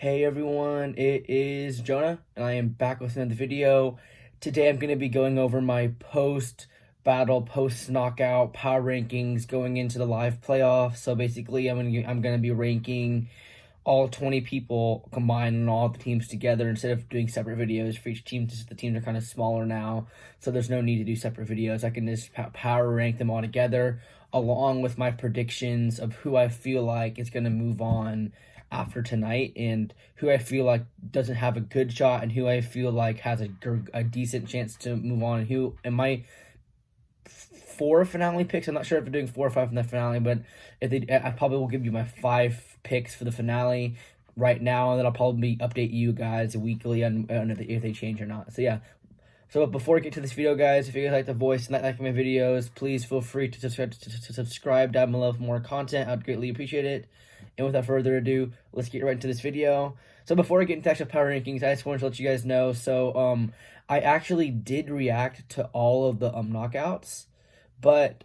Hey everyone, it is Jonah, and I am back with another video. Today I'm going to be going over my post-battle, post-knockout power rankings going into the live playoffs. So basically, I'm gonna be ranking all 20 people combined and all the teams together instead of doing separate videos for each team. Just the teams are kind of smaller now, so there's no need to do separate videos. I can just power rank them all together along with my predictions of who I feel like is going to move on after tonight and who I feel like doesn't have a good shot and who I feel like has a decent chance to move on, and who am I four finale picks. I'm not sure if they're doing 4 or 5 in the finale, but if they, I probably will give you my 5 picks for the finale right now, and then I'll probably update you guys weekly on if they change or not. So yeah. So before I get to this video, guys, if you guys like the voice and like my videos, please feel free to subscribe down below for more content. I'd greatly appreciate it. And without further ado, let's get right into this video. So before I get into actual power rankings, I just wanted to let you guys know. So I actually did react to all of the knockouts, but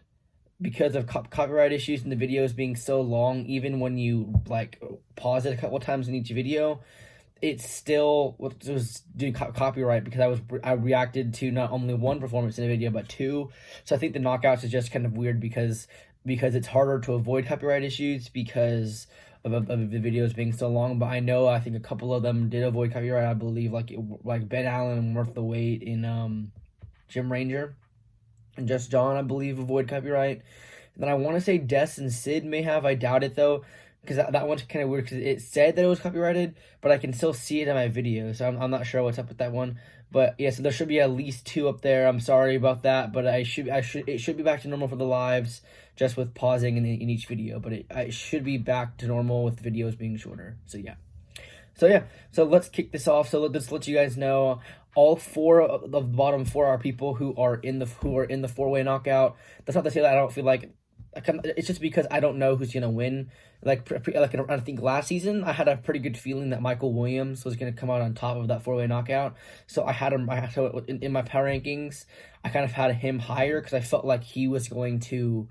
because of copyright issues and the videos being so long, even when you like pause it a couple times in each video, it still was doing copyright because I reacted to not only one performance in a video but 2. So I think the knockouts is just kind of weird because it's harder to avoid copyright issues because of the videos being so long. But I think a couple of them did avoid copyright. I believe like Ben Allen and Worth the Wait in Jim Ranger, and Just John, I believe, avoid copyright. And then I want to say Desz and Sid may have. I doubt it though, because that one's kind of weird because it said that it was copyrighted, but I can still see it in my video, so I'm not sure what's up with that one. But yeah, so there should be at least 2 up there. I'm sorry about that, but it should be back to normal for the lives, just with pausing in each video. But it should be back to normal with videos being shorter. So yeah. So let's kick this off. So let's let you guys know all 4 of the bottom 4 are people who are in the 4-way knockout. That's not to say that I don't feel like. It's just because I don't know who's gonna win. Like I think last season I had a pretty good feeling that Michael Williams was gonna come out on top of that 4-way knockout. So I had him. In my power rankings, I kind of had him higher because I felt like he was going to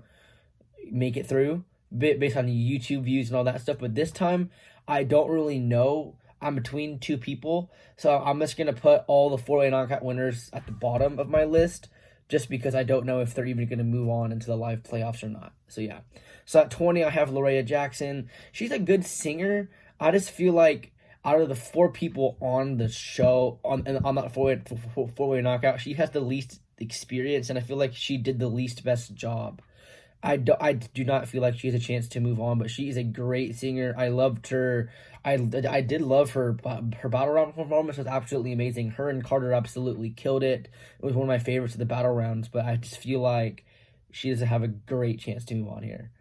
make it through, based on YouTube views and all that stuff. But this time, I don't really know. I'm between 2 people, so I'm just gonna put all the 4-way knockout winners at the bottom of my list, just because I don't know if they're even going to move on into the live playoffs or not. So yeah. So at 20, I have Larriah Jackson. She's a good singer. I just feel like out of the 4 people on the show, on that 4-way knockout, she has the least experience, and I feel like she did the least best job. I do not feel like she has a chance to move on, but she is a great singer. I loved her. I did love her battle round performance. Was absolutely amazing. Her and Carter absolutely killed it. It was one of my favorites of the battle rounds, but I just feel like she doesn't have a great chance to move on here.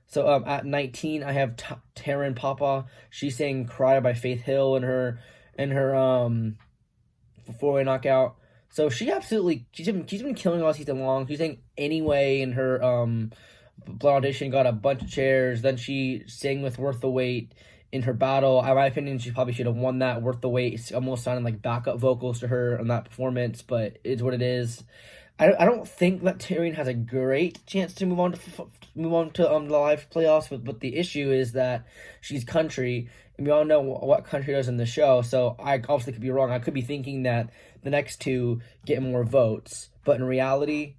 So at 19, I have Taryn Papa. She sang "Cry" by Faith Hill in her 4-way knockout. So she's been killing all season long. She sang "Anyway" in her Blood Audition, got a bunch of chairs. Then she sang with Worth the Wait in her battle. In my opinion, she probably should have won that. Worth the Wait. It's almost sounded like backup vocals to her on that performance, but it's what it is. I don't think that Taryn has a great chance to move on to the live playoffs, but the issue is that she's country, and we all know what country does in the show. So I obviously could be wrong. I could be thinking that the next 2 get more votes, but in reality,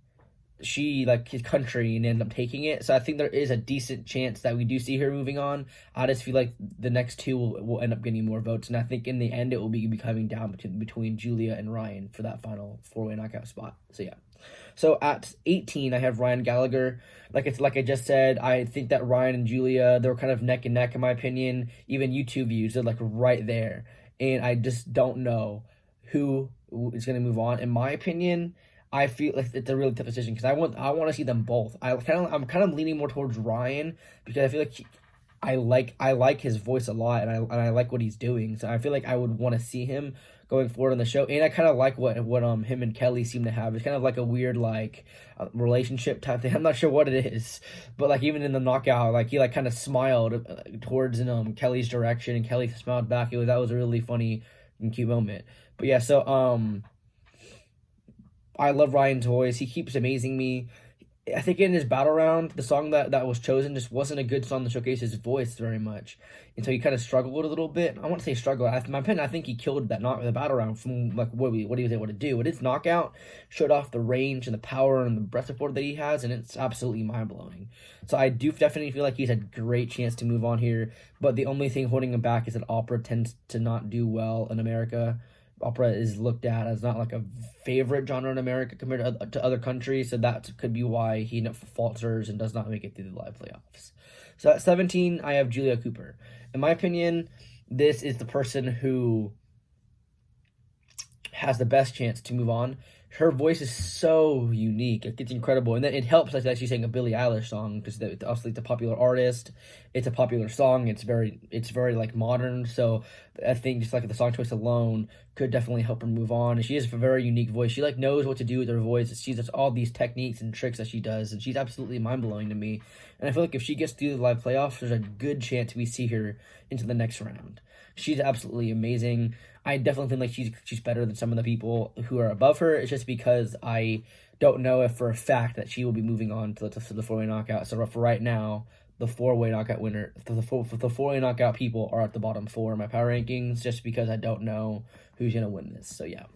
she like his country and ended up taking it. So I think there is a decent chance that we do see her moving on. I just feel like the next 2 will end up getting more votes, and I think in the end it will be coming down between Julia and Ryan for that final 4-way knockout spot. So yeah. So at 18, I have Ryan Gallagher. Like I just said, I think that Ryan and Julia, they're kind of neck and neck in my opinion. Even YouTube views, they're like right there, and I just don't know who is going to move on. In my opinion, I feel like it's a really tough decision because I want to see them both. I'm kind of leaning more towards Ryan because I feel like I like his voice a lot, and I like what he's doing. So I feel like I would want to see him going forward on the show, and I kind of like what him and Kelly seem to have. It's kind of like a weird relationship type thing. I'm not sure what it is, but like even in the knockout, like he like kind of smiled towards Kelly's direction, and Kelly smiled back. That was a really funny and cute moment. But yeah, so I love Ryan's voice. He keeps amazing me. I think in his battle round, the song that was chosen just wasn't a good song to showcase his voice very much, and so he kind of struggled a little bit. I won't say struggle. In my opinion, I think he killed the battle round from like what he was able to do. But his knockout showed off the range and the power and the breath support that he has, and it's absolutely mind blowing. So I do definitely feel like he's a great chance to move on here. But the only thing holding him back is that opera tends to not do well in America. Opera is looked at as not like a favorite genre in America compared to other countries, so that could be why he falters and does not make it through the live playoffs. So at 17, I have Julia Cooper. In my opinion, this is the person who has the best chance to move on. Her voice is so unique; it's incredible, and then it helps that she's saying a Billie Eilish song because obviously it's a popular artist, it's a popular song, it's very like modern. So I think just like the song choice alone could definitely help her move on. And she has a very unique voice. She like knows what to do with her voice. She does all these techniques and tricks that she does, and she's absolutely mind blowing to me. And I feel like if she gets through the live playoffs, there's a good chance we see her into the next round. She's absolutely amazing. I definitely think like she's better than some of the people who are above her. It's just because I don't know if for a fact that she will be moving on to the four-way knockout. So for right now, the four-way knockout winner, the four-way knockout people are at the bottom four in my power rankings, just because I don't know who's gonna win this. So yeah.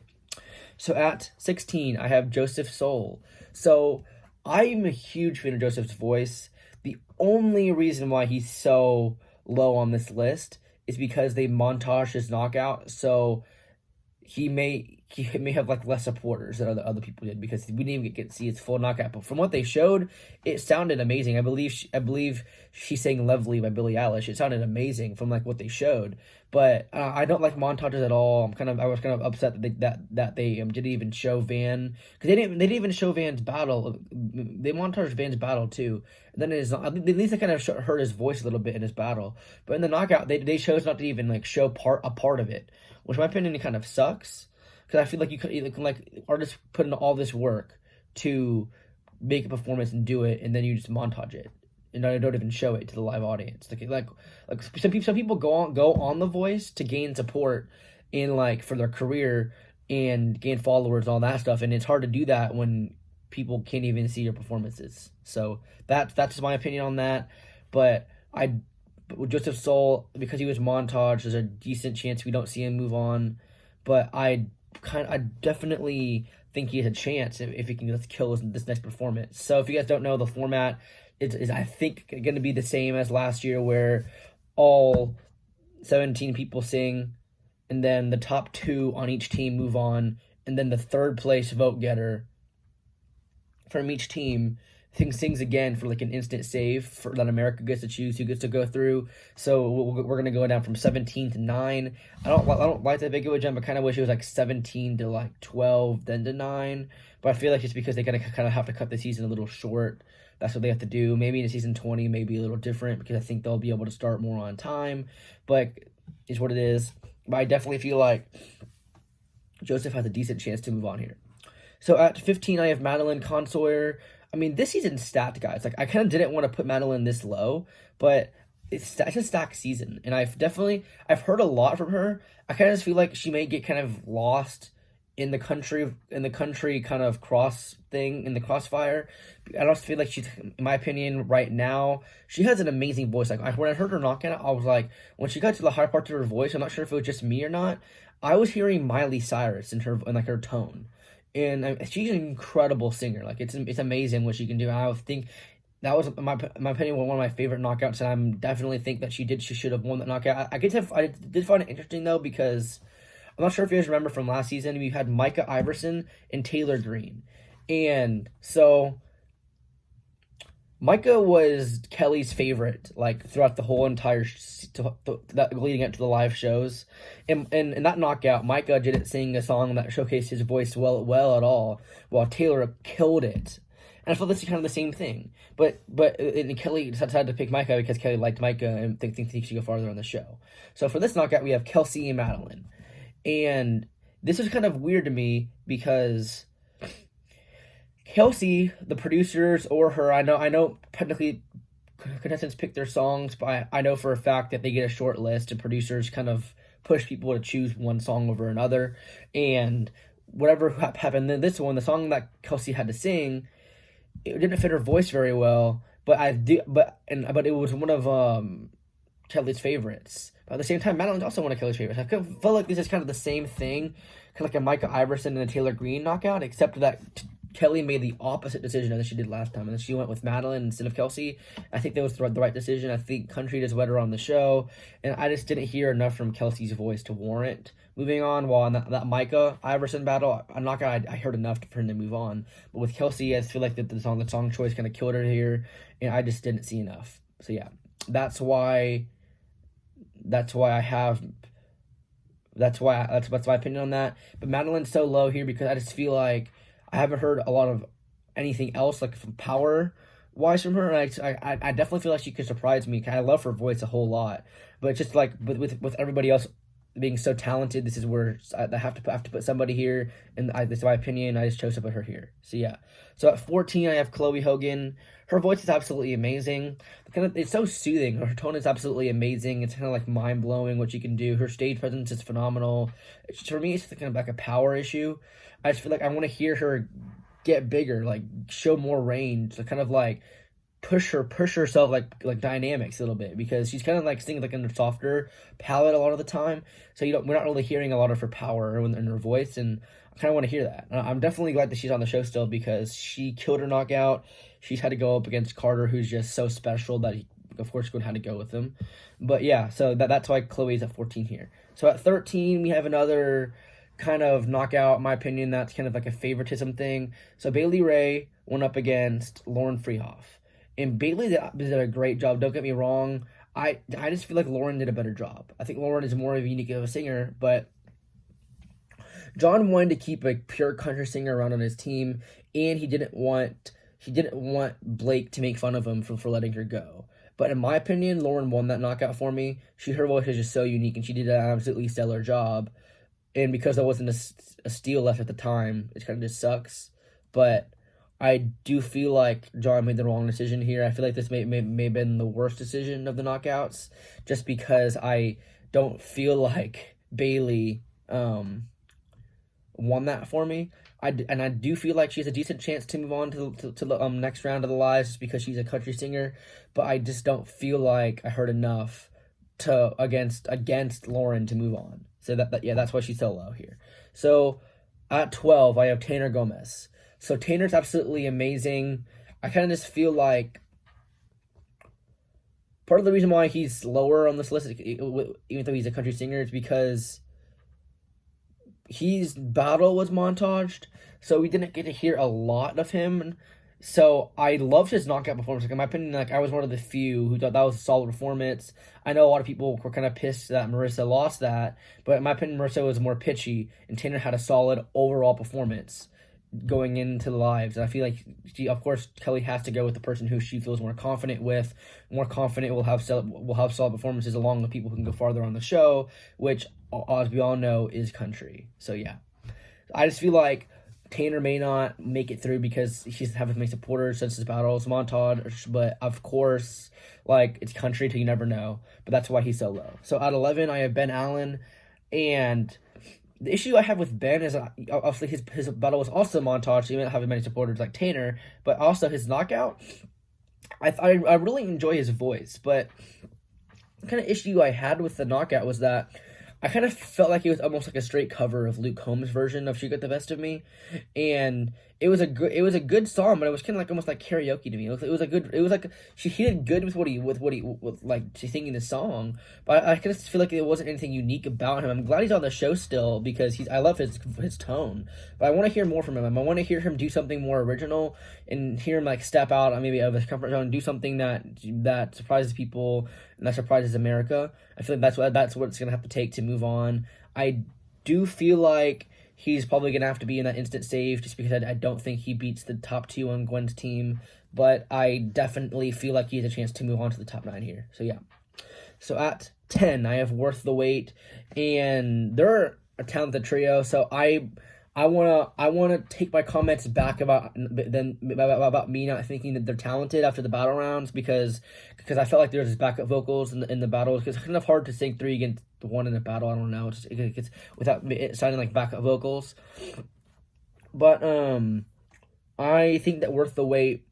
So at 16, I have Joseph Soul. So I'm a huge fan of Joseph's voice. The only reason why he's so low on this list is because they montage his knockout, so he may have like less supporters than other people did because we didn't even get to see his full knockout. But from what they showed, it sounded amazing. I believe she sang "Lovely" by Billie Eilish. It sounded amazing from like what they showed. But I don't like montages at all. I was kind of upset that they didn't even show Van, because they didn't even show Van's battle. They montaged Van's battle too. And then at least they kind of heard his voice a little bit in his battle. But in the knockout, they chose not to even like show a part of it, which in my opinion it kind of sucks. Because I feel like you could like artists put in all this work to make a performance and do it, and then you just montage it, and I don't even show it to the live audience. Like some people go on The Voice to gain support in like for their career and gain followers and all that stuff, and it's hard to do that when people can't even see your performances. So that's just my opinion on that. But with Joseph Soul, because he was montaged, there's a decent chance we don't see him move on. But I definitely think he has a chance if he can just kill this next performance. So if you guys don't know, the format is I think going to be the same as last year, where all 17 people sing, and then the top 2 on each team move on, and then the third place vote getter from each team sings again for like an instant save for that America gets to choose who gets to go through. So we're gonna go down from 17 to 9. I don't like that big of a jump. I kind of wish it was like 17 to like 12, then to 9. But I feel like it's because they kind of have to cut the season a little short. That's what they have to do. Maybe in season 20, maybe a little different, because I think they'll be able to start more on time. But it's what it is. But I definitely feel like Joseph has a decent chance to move on here. So at 15, I have Madeline Consoer. I mean, this season's stacked, guys. Like, I kind of didn't want to put Madeline this low, but it's a stacked season. And I've heard a lot from her. I kind of just feel like she may get kind of lost in the country kind of in the crossfire. I don't feel like she's, in my opinion, right now, she has an amazing voice. Like, when I heard her knocking, I was like, when she got to the high parts of her voice, I'm not sure if it was just me or not, I was hearing Miley Cyrus in her tone. And she's an incredible singer. Like, it's amazing what she can do. I think that was, in my opinion, one of my favorite knockouts, and I definitely think that she should have won that knockout. I did find it interesting, though, because I'm not sure if you guys remember from last season, we had Micah Iverson and Taylor Green. And so Micah was Kelly's favorite, like, throughout the whole entire leading up to the live shows. And in that knockout, Micah didn't sing a song that showcased his voice well at all, while Taylor killed it. And I feel this is kind of the same thing. But Kelly decided to pick Micah because Kelly liked Micah and thinks he should go farther on the show. So for this knockout, we have Kelsey and Madeline. And this is kind of weird to me because Kelsey, the producers, or her, I know technically contestants pick their songs, but I know for a fact that they get a short list, and producers kind of push people to choose one song over another. And whatever happened in this one, the song that Kelsey had to sing, it didn't fit her voice very well. But it was one of Kelly's favorites. But at the same time, Madeline's also one of Kelly's favorites. I feel like this is kind of the same thing, kind of like a Micah Iverson and a Taylor Green knockout, except that Kelly made the opposite decision as she did last time, and then she went with Madeline instead of Kelsey. I think that was the right decision. I think Country does better on the show, and I just didn't hear enough from Kelsey's voice to warrant moving on. While in that Micah Iverson battle, I heard enough for him to move on. But with Kelsey, I feel like the song choice kind of killed her here, and I just didn't see enough. So yeah, that's why that's my opinion on that. But Madeline's so low here because I just feel like I haven't heard a lot of anything else like from power wise from her. And I definitely feel like she could surprise me. I love her voice a whole lot, but it's just like with everybody else being so talented, this is where I have to put somebody here, and this is my opinion. I just chose to put her here. So yeah. So at 14, I have Chloe Hogan. Her voice is absolutely amazing. It's so soothing. Her tone is absolutely amazing. It's kind of like mind blowing what she can do. Her stage presence is phenomenal. For me, it's kind of like a power issue. I just feel like I want to hear her get bigger, like show more range, to kind of like push herself like dynamics a little bit, because she's kind of like singing like in a softer palette a lot of the time. So we're not really hearing a lot of her power in her voice, and I kind of want to hear that. I'm definitely glad that she's on the show still, because she killed her knockout. She's had to go up against Carter, who's just so special that he, of course, going to have to go with him. But yeah, so that's why Chloe's at 14 here. So at 13, we have another kind of knockout, in my opinion, that's kind of like a favoritism thing. So Bailey Ray went up against Lauren Freehoff. And Bailey did a great job. Don't get me wrong. I just feel like Lauren did a better job. I think Lauren is more of a unique of a singer, but John wanted to keep a pure country singer around on his team, and he didn't want Blake to make fun of him for letting her go. But in my opinion, Lauren won that knockout for me. Her voice is just so unique, and she did an absolutely stellar job. And because there wasn't a steal left at the time, it kind of just sucks. But I do feel like John made the wrong decision here. I feel like this may have been the worst decision of the knockouts, just because I don't feel like Bailey won that for me. I do feel like she has a decent chance to move on to the next round of the lives, just because she's a country singer. But I just don't feel like I heard enough against Lauren to move on. So that's why she's so low here. So at 12, I have Tanner Gomes. So Tanner's absolutely amazing. I kind of just feel like part of the reason why he's lower on this list, even though he's a country singer, is because his battle was montaged, so we didn't get to hear a lot of him. So I loved his knockout performance. Like, in my opinion, I was one of the few who thought that was a solid performance. I know a lot of people were kind of pissed that Marissa lost that, but in my opinion, Marissa was more pitchy, and Tanner had a solid overall performance going into the lives. And I feel like of course, Kelly has to go with the person who she feels more confident with. More confident will have solid performances, along with people who can go farther on the show, which, as we all know, is country. So yeah, I just feel like Tanner may not make it through because she's having many supporters since this battle is montage, but of course, like, it's country, till you never know. But that's why he's so low. So at 11, I have Ben Allen, and the issue I have with Ben is obviously his battle was also montage, so he may not have as many supporters like Tanner, but also his knockout. I really enjoy his voice, but the kind of issue I had with the knockout was that I kind of felt like it was almost like a straight cover of Luke Combs' version of "She Got the Best of Me," and it was a good song, but it was kind of like almost like karaoke to me. He did good with like singing the song, but I just feel like there wasn't anything unique about him. I'm glad he's on the show still, because I love his tone, but I want to hear more from him. I want to hear him do something more original, and hear him like step out maybe of his comfort zone and do something that surprises people and that surprises America. I feel like that's what it's gonna have to take to move on. I do feel like he's probably going to have to be in that instant save, just because I don't think he beats the top 2 on Gwen's team. But I definitely feel like he has a chance to move on to the top 9 here. So yeah. So at 10, I have Worth the Wait. And they're a talented trio. So I wanna take my comments back about me not thinking that they're talented after the battle rounds, because I felt like there was this backup vocals in the battles, because it's kind of hard to sing 3 against 1 in a battle. I don't know, it gets without it sounding like backup vocals. But I think that Worth the Wait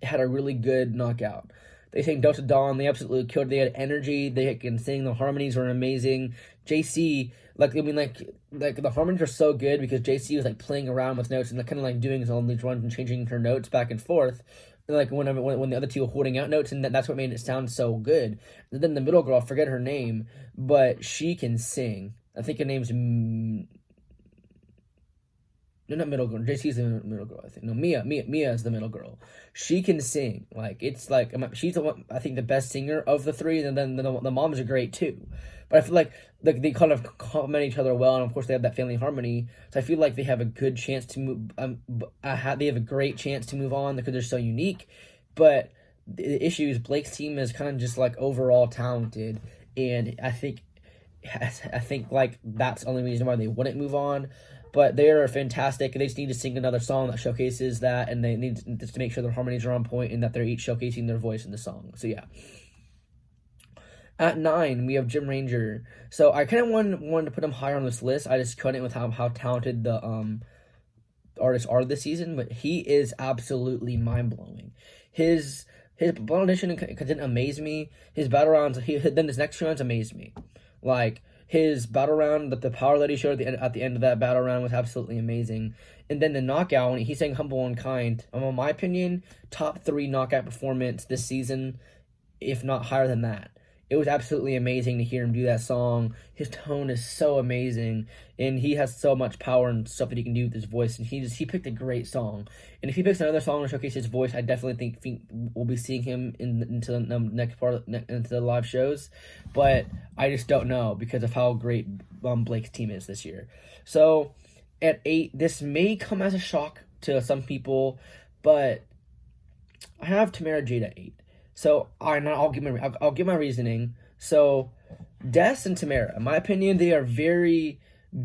had a really good knockout. They sang Delta Dawn. They absolutely killed it. They had energy. They can sing. The harmonies were amazing. JC, like the harmonies are so good because JC was like playing around with notes and like kind of like doing his own these runs and changing her notes back and forth. And like when the other two were holding out notes, and that's what made it sound so good. And then the middle girl, I forget her name, but she can sing. I think her name's no, not middle girl. JC's the middle girl, I think. No, Mia is the middle girl. She can sing. Like, it's like, she's the one, I think, the best singer of the three, and then the moms are great, too. But I feel like they kind of complement each other well, and of course they have that family harmony. So I feel like they have a good chance to move, they have a great chance to move on because they're so unique. But the issue is Blake's team is kind of just, like, overall talented, and I think like that's the only reason why they wouldn't move on. But they are fantastic. They just need to sing another song that showcases that, and they need just to make sure their harmonies are on point and that they're each showcasing their voice in the song. So yeah. At 9, we have Jim Ranger. So I kind of wanted to put him higher on this list. I just couldn't with how talented the artists are this season, but he is absolutely mind blowing. His Blood Audition didn't amaze me. His battle rounds, then his next rounds amazed me. Like, his battle round, the power that he showed at the end of that battle round was absolutely amazing. And then the knockout, when he sang Humble and Kind, in my opinion, top 3 knockout performance this season, if not higher than that. It was absolutely amazing to hear him do that song. His tone is so amazing, and he has so much power and stuff that he can do with his voice, and he picked a great song. And if he picks another song to showcase his voice, I definitely think we'll be seeing him into the next part into the live shows. But I just don't know because of how great Blake's team is this year. So at 8, this may come as a shock to some people, but I have Tamara Jade at 8. So I'll give my reasoning. So Desz and Tamara, in my opinion, they are very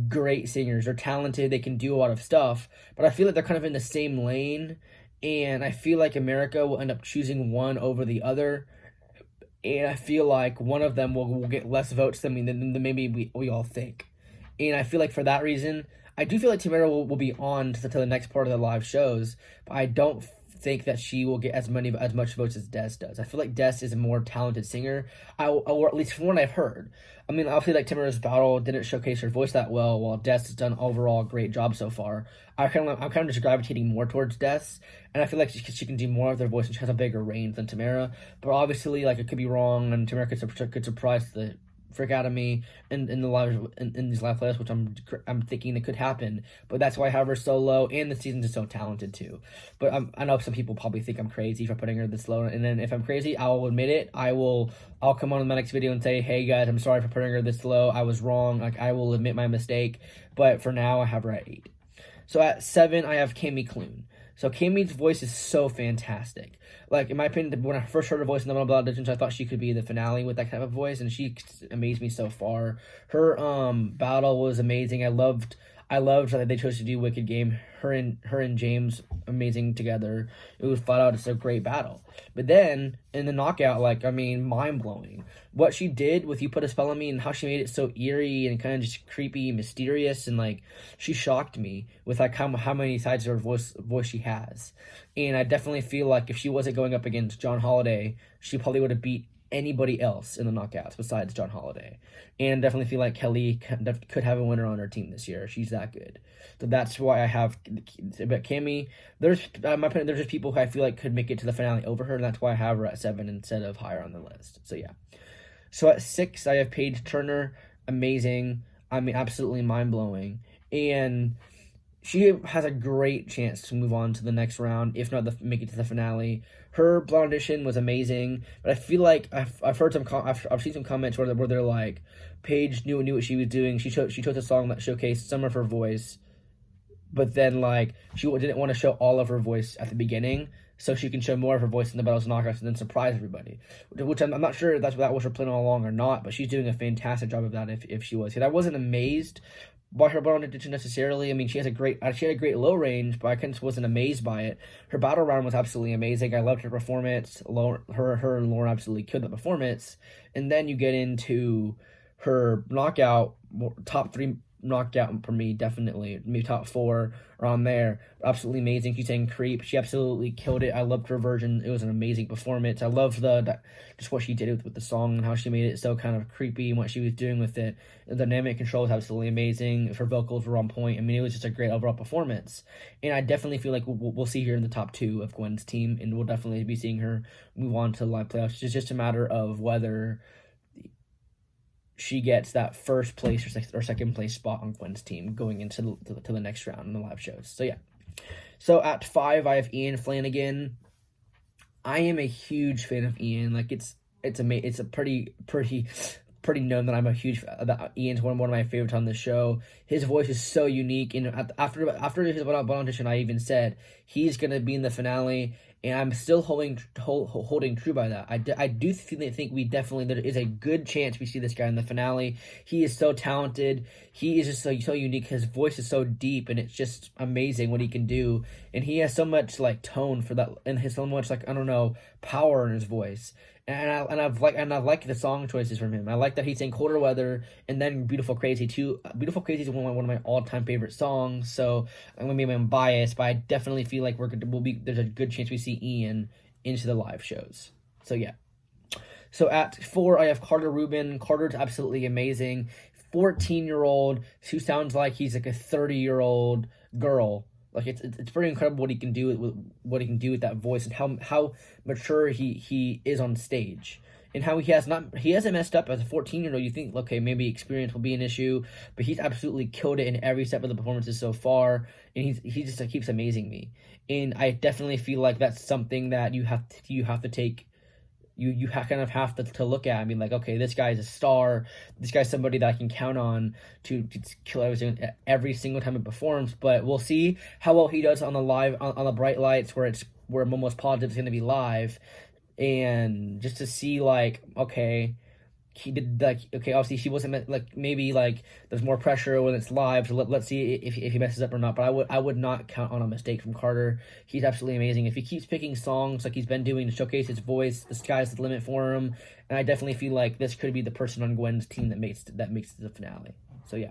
great singers. They're talented. They can do a lot of stuff. But I feel like they're kind of in the same lane. And I feel like America will end up choosing one over the other. And I feel like one of them will get less votes than maybe we all think. And I feel like for that reason, I do feel like Tamara will be on to the next part of the live shows. But I don't think that she will get as much votes as Desz does. I feel like Desz is a more talented singer, or at least from what I've heard. I mean, obviously, like Tamara's battle didn't showcase her voice that well, while Desz has done overall a great job so far. I'm kind of just gravitating more towards Desz, and I feel like she can do more of their voice and she has a bigger range than Tamara. But obviously, like, it could be wrong, and Tamara could surprise the frick out of me in these live playoffs, which I'm thinking that could happen. But that's why I have her so low, and the season's just so talented too. But I know some people probably think I'm crazy for putting her this low, and then if I'm crazy, I will admit it. I'll come on in my next video and say, hey guys, I'm sorry for putting her this low. I was wrong. Like, I will admit my mistake. But for now, I have her at 8. So at 7, I have Cami Clune. So Cami's voice is so fantastic. Like, in my opinion, when I first heard her voice in the Blood Auditions, I thought she could be the finale with that kind of voice, and she amazed me so far. Her battle was amazing. I loved that they chose to do Wicked Game. Her and James amazing together. It was flat out just a great battle. But then in the knockout, mind blowing. What she did with You Put a Spell on Me and how she made it so eerie and kind of just creepy, mysterious, and she shocked me with how many sides of her voice she has. And I definitely feel like if she wasn't going up against John Holiday, she probably would have beat anybody else in the knockouts besides John Holiday. And definitely feel like Kelly could have a winner on her team this year. She's that good. So that's why I have. But Cami, there's just people who I feel like could make it to the finale over her, and that's why I have her at 7 instead of higher on the list. So yeah. So at 6, I have Payge Turner. Amazing. I mean, absolutely mind-blowing. And she has a great chance to move on to the next round, if not make it to the finale. Her Blonde Audition was amazing, but I feel like I've heard I've seen some comments where they're like, Payge knew what she was doing. She chose a song that showcased some of her voice, but then she didn't want to show all of her voice at the beginning, so she can show more of her voice in the battles and knockouts and then surprise everybody. Which I'm not sure if that was her plan all along or not, but she's doing a fantastic job of that if she was. I wasn't amazed by her Blonde Audition necessarily. I mean, she had a great low range, but I kind of wasn't amazed by it. Her battle round was absolutely amazing. I loved her performance. Her and Lauren absolutely killed the performance. And then you get into her knockout top 3 knockout for me, definitely. Maybe top 4 around there. Absolutely amazing. She sang Creep. She absolutely killed it. I loved her version. It was an amazing performance. I loved just what she did with the song and how she made it so kind of creepy and what she was doing with it. The dynamic control was absolutely amazing. Her vocals were on point. I mean, it was just a great overall performance. And I definitely feel like we'll see her in the top 2 of Gwen's team, and we'll definitely be seeing her move on to the live playoffs. It's just a matter of whether she gets that first place or second place spot on Gwen's team going into the next round in the live shows. So yeah. So at 5, I have Ian Flanigan. I am a huge fan of Ian. Like it's a pretty known that I'm a huge that Ian's one of my favorites on the show. His voice is so unique, and after his one audition, I even said he's gonna be in the finale, and I'm still holding true by that. I do think we definitely, there is a good chance we see this guy in the finale. He is so talented. He is just so unique. His voice is so deep, and it's just amazing what he can do. And he has so much like tone for that, and has so much like, I don't know, power in his voice. And I like the song choices from him. I like that he sang Colder Weather and then Beautiful Crazy too. Beautiful Crazy is one of my all-time favorite songs. So I'm gonna be biased, but I definitely feel like there's a good chance we see Ian into the live shows. So yeah. So at 4, I have Carter Rubin. Carter's absolutely amazing. 14-year-old who sounds like he's like a 30-year-old girl. Like it's pretty incredible what he can do with that voice, and how mature he is on stage, and how he hasn't messed up as a 14-year-old. You think, okay, maybe experience will be an issue, but he's absolutely killed it in every step of the performances so far, and he just like, keeps amazing me. And I definitely feel like that's something that you have to take. You kind of have to look at and be like, okay, this guy's a star. This guy's somebody that I can count on to kill every single time he performs. But we'll see how well he does on the bright lights where I'm almost positive it's going to be live, and just to see like, okay, he did like, okay, obviously he wasn't like, maybe like there's more pressure when it's live, so let's see if he messes up or not. But I would not count on a mistake from Carter. He's absolutely amazing. If he keeps picking songs like he's been doing to showcase his voice, the sky's the limit for him. And I definitely feel like this could be the person on Gwen's team that makes the finale. So yeah.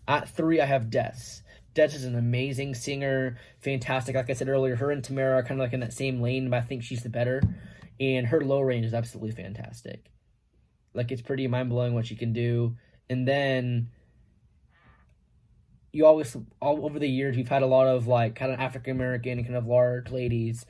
At 3, I have Desz. Desz is an amazing singer, fantastic. Like I said earlier, her and Tamara are kind of like in that same lane, but I think she's the better. And her low range is absolutely fantastic. Like, it's pretty mind-blowing what she can do. And then you always, all over the years, we've had a lot of, like, kind of African-American and kind of large ladies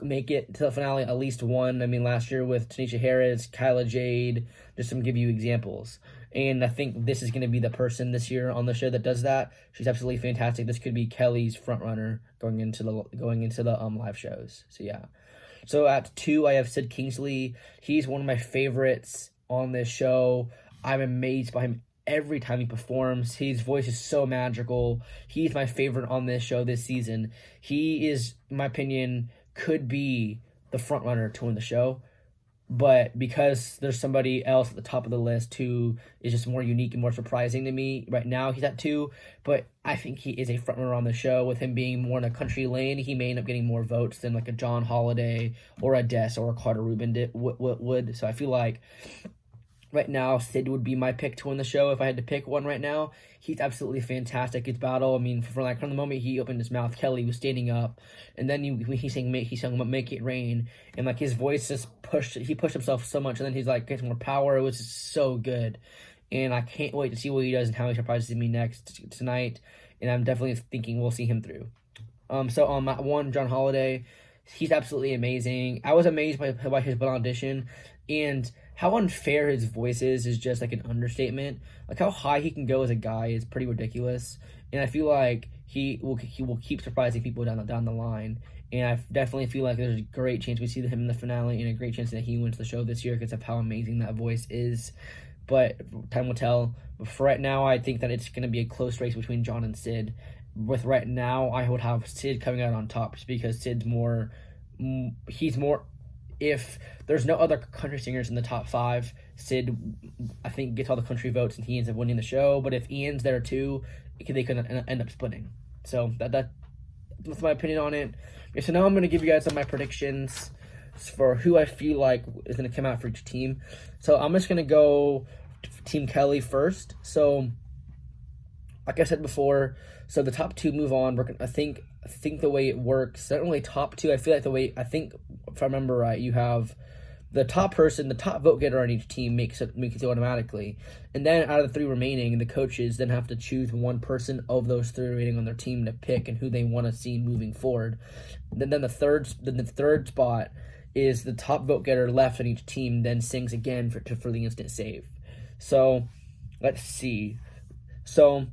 make it to the finale at least one. I mean, last year with Tanisha Harris, Kyla Jade, just to give you examples. And I think this is going to be the person this year on the show that does that. She's absolutely fantastic. This could be Kelly's front runner going into the live shows. So, yeah. So, at 2, I have Sid Kingsley. He's one of my favorites on this show. I'm amazed by him every time he performs. His voice is so magical. He's my favorite on this show this season. He is, in my opinion, could be the front runner to win the show, but because there's somebody else at the top of the list who is just more unique and more surprising to me right now, he's at 2, but I think he is a front runner on the show. With him being more in a country lane, he may end up getting more votes than like a John Holiday or a Desz or a Carter Rubin would. So I feel like right now, Sid would be my pick to win the show if I had to pick one right now. He's absolutely fantastic. His battle, I mean, from the moment he opened his mouth, Kelly was standing up, and then he sang "Make It Rain," and like his voice just pushed himself so much, and then he's like gets more power. It was just so good, and I can't wait to see what he does and how he surprises me next tonight. And I'm definitely thinking we'll see him through. So on that one, John Holiday, he's absolutely amazing. I was amazed by his audition, and how unfair his voice is just like an understatement. Like how high he can go as a guy is pretty ridiculous, and I feel like he will keep surprising people down the line. And I definitely feel like there's a great chance we see him in the finale, and a great chance that he wins the show this year because of how amazing that voice is. But time will tell. But for right now, I think that it's going to be a close race between John and Sid. With right now, I would have Sid coming out on top just because Sid's more. If there's no other country singers in the top 5, Sid, I think, gets all the country votes and he ends up winning the show. But if Ian's there too, they could end up splitting. So that's my opinion on it. Okay, so now I'm going to give you guys some of my predictions for who I feel like is going to come out for each team. So I'm just going to go Team Kelly first. So like I said before, so the top two move on. I think the way it works, not only top two. I feel like the way, I think, if I remember right, you have the top person, the top vote getter on each team makes it automatically, and then out of the three remaining, the coaches then have to choose one person of those three remaining on their team to pick and who they want to see moving forward. Then the third spot is the top vote getter left on each team then sings again for the instant save. So let's see. So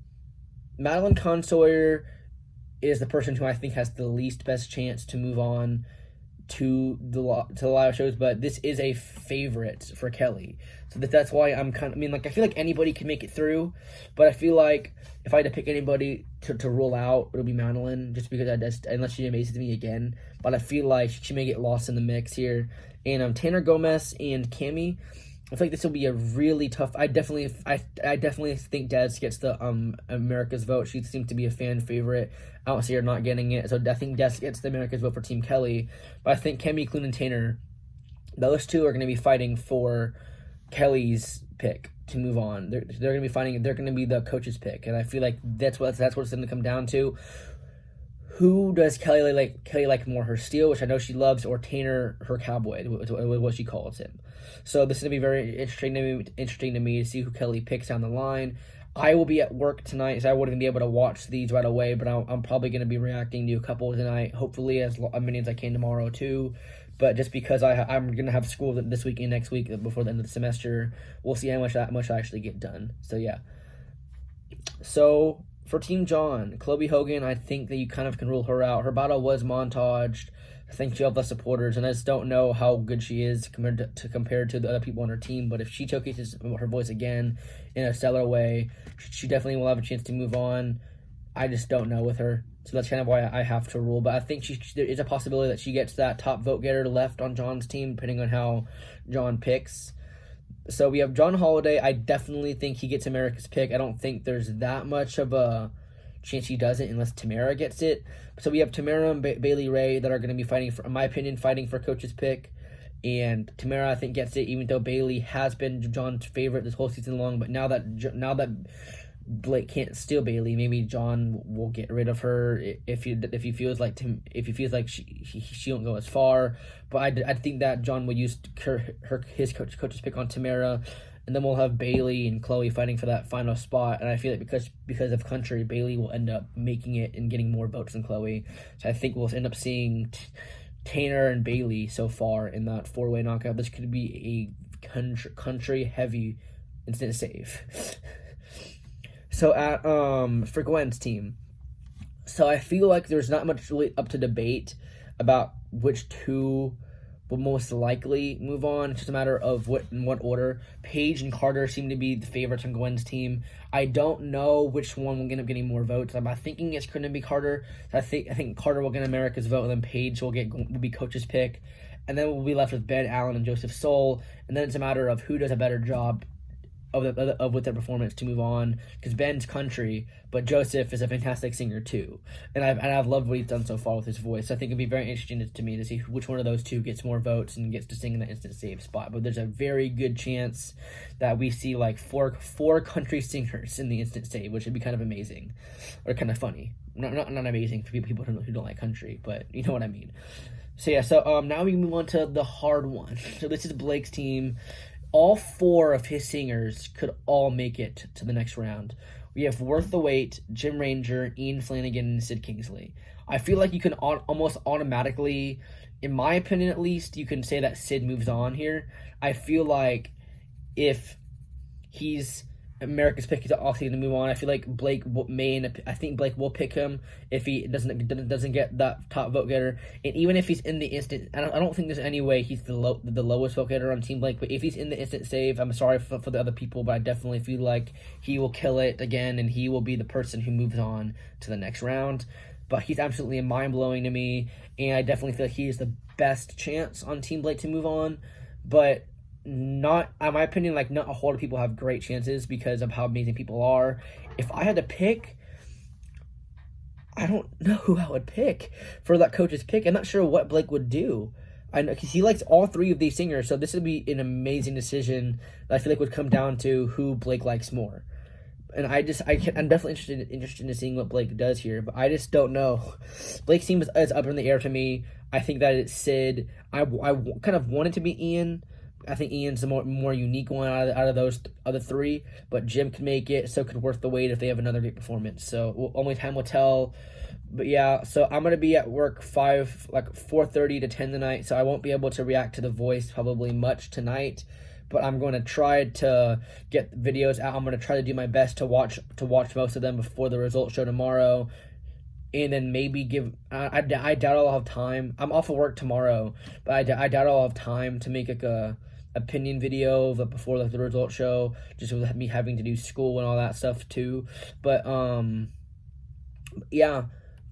Madeline Consoer is the person who I think has the least best chance to move on to the live shows, but this is a favorite for Kelly. So that's why I'm I feel like anybody can make it through, but I feel like if I had to pick anybody to rule out, it would be Madeline, just because unless she amazes me again. But I feel like she may get lost in the mix here. And Tanner, Gomes, and Cami, I feel like this will be a really tough. I definitely think Desz gets the America's vote. She seems to be a fan favorite. I don't see her not getting it, so I think Desz gets the America's vote for Team Kelly. But I think Cami Clune and Tanner, those two are going to be fighting for Kelly's pick to move on. They're going to be fighting. They're going to be the coach's pick, and I feel like that's what it's going to come down to. Who does Kelly like more, her steel, which I know she loves, or Tanner, her cowboy, what she calls him. So this is going to be very interesting to me to see who Kelly picks down the line. I will be at work tonight, so I wouldn't be able to watch these right away, but I'm probably going to be reacting to a couple tonight, hopefully as many as I can tomorrow too. But just because I'm going to have school this week and next week before the end of the semester, we'll see how much I actually get done. So yeah. So for Team John, Chloe Hogan, I think that you kind of can rule her out. Her battle was montaged. I think she'll have less supporters, and I just don't know how good she is compared to the other people on her team. But if she showcases her voice again in a stellar way, she definitely will have a chance to move on. I just don't know with her, so that's kind of why I have to rule. But I think there is a possibility that she gets that top vote getter left on John's team, depending on how John picks. So we have John Holiday. I definitely think he gets America's pick. I don't think there's that much of a chance he doesn't unless Tamara gets it. So we have Tamara and Bailey Ray that are going to be fighting for, in my opinion, fighting for coach's pick. And Tamara, I think, gets it, even though Bailey has been John's favorite this whole season long. But now that Blake can't steal Bailey, maybe John will get rid of her if he feels like she won't go as far. But I think that John will use his coach's pick on Tamara, and then we'll have Bailey and Chloe fighting for that final spot. And I feel like because of country, Bailey will end up making it and getting more votes than Chloe. So I think we'll end up seeing Tanner and Bailey so far in that four-way knockout. This could be a country heavy instant save. So at for Gwen's team, so I feel like there's not much really up to debate about which two will most likely move on. It's just a matter of in what order. Payge and Carter seem to be the favorites on Gwen's team. I don't know which one will end up getting more votes. I'm thinking it's going to be Carter. I think Carter will get America's vote, and then Payge will be coach's pick, and then we'll be left with Ben Allen and Joseph Soul, and then it's a matter of who does a better job with their performance to move on, because Ben's country, but Joseph is a fantastic singer too, and I've loved what he's done so far with his voice. So I think it'd be very interesting to me to see which one of those two gets more votes and gets to sing in the instant save spot. But there's a very good chance that we see like four country singers in the instant save, which would be kind of amazing or kind of funny. Not amazing for people who don't like country, but you know what I mean. So yeah, so now we move on to the hard one. So this is Blake's team. All four of his singers could all make it to the next round. We have Worth the Wait, Jim Ranger, Ian Flanigan, and Sid Kingsley. I feel like you can almost automatically, in my opinion at least, you can say that Sid moves on here. I feel like if he's America's pick, he's also going to move on. I feel like Blake I think Blake will pick him if he doesn't get that top vote getter, and even if he's in the instant, I don't think there's any way he's the lowest vote getter on Team Blake. But if he's in the instant save, I'm sorry for the other people, but I definitely feel like he will kill it again, and he will be the person who moves on to the next round. But he's absolutely mind-blowing to me, and I definitely feel like he is the best chance on Team Blake to move on. But not, in my opinion, like not a whole lot of people have great chances because of how amazing people are. If I had to pick, I don't know who I would pick for that coach's pick. I'm not sure what Blake would do. I know because he likes all three of these singers, so this would be an amazing decision that I feel like would come down to who Blake likes more. and I'm definitely interested in seeing what Blake does here, but I just don't know. Blake seems as up in the air to me. I think that it's Sid. I kind of want it to be Ian. I think Ian's the more unique one out of those other three, but Jim could make it. So could Worth the Wait if they have another great performance. So only time will tell. But yeah, so I'm gonna be at work 4:30 to 10 tonight, so I won't be able to react to The Voice probably much tonight. But I'm going to try to get videos out. I'm going to try to do my best to watch most of them before the results show tomorrow, and then maybe give. I doubt I'll have time. I'm off of work tomorrow, but I doubt I'll have time to make like a opinion video before like the results show, just with me having to do school and all that stuff too. But yeah.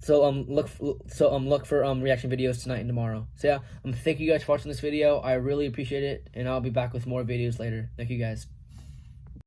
So look for reaction videos tonight and tomorrow. So yeah, thank you guys for watching this video. I really appreciate it, and I'll be back with more videos later. Thank you guys.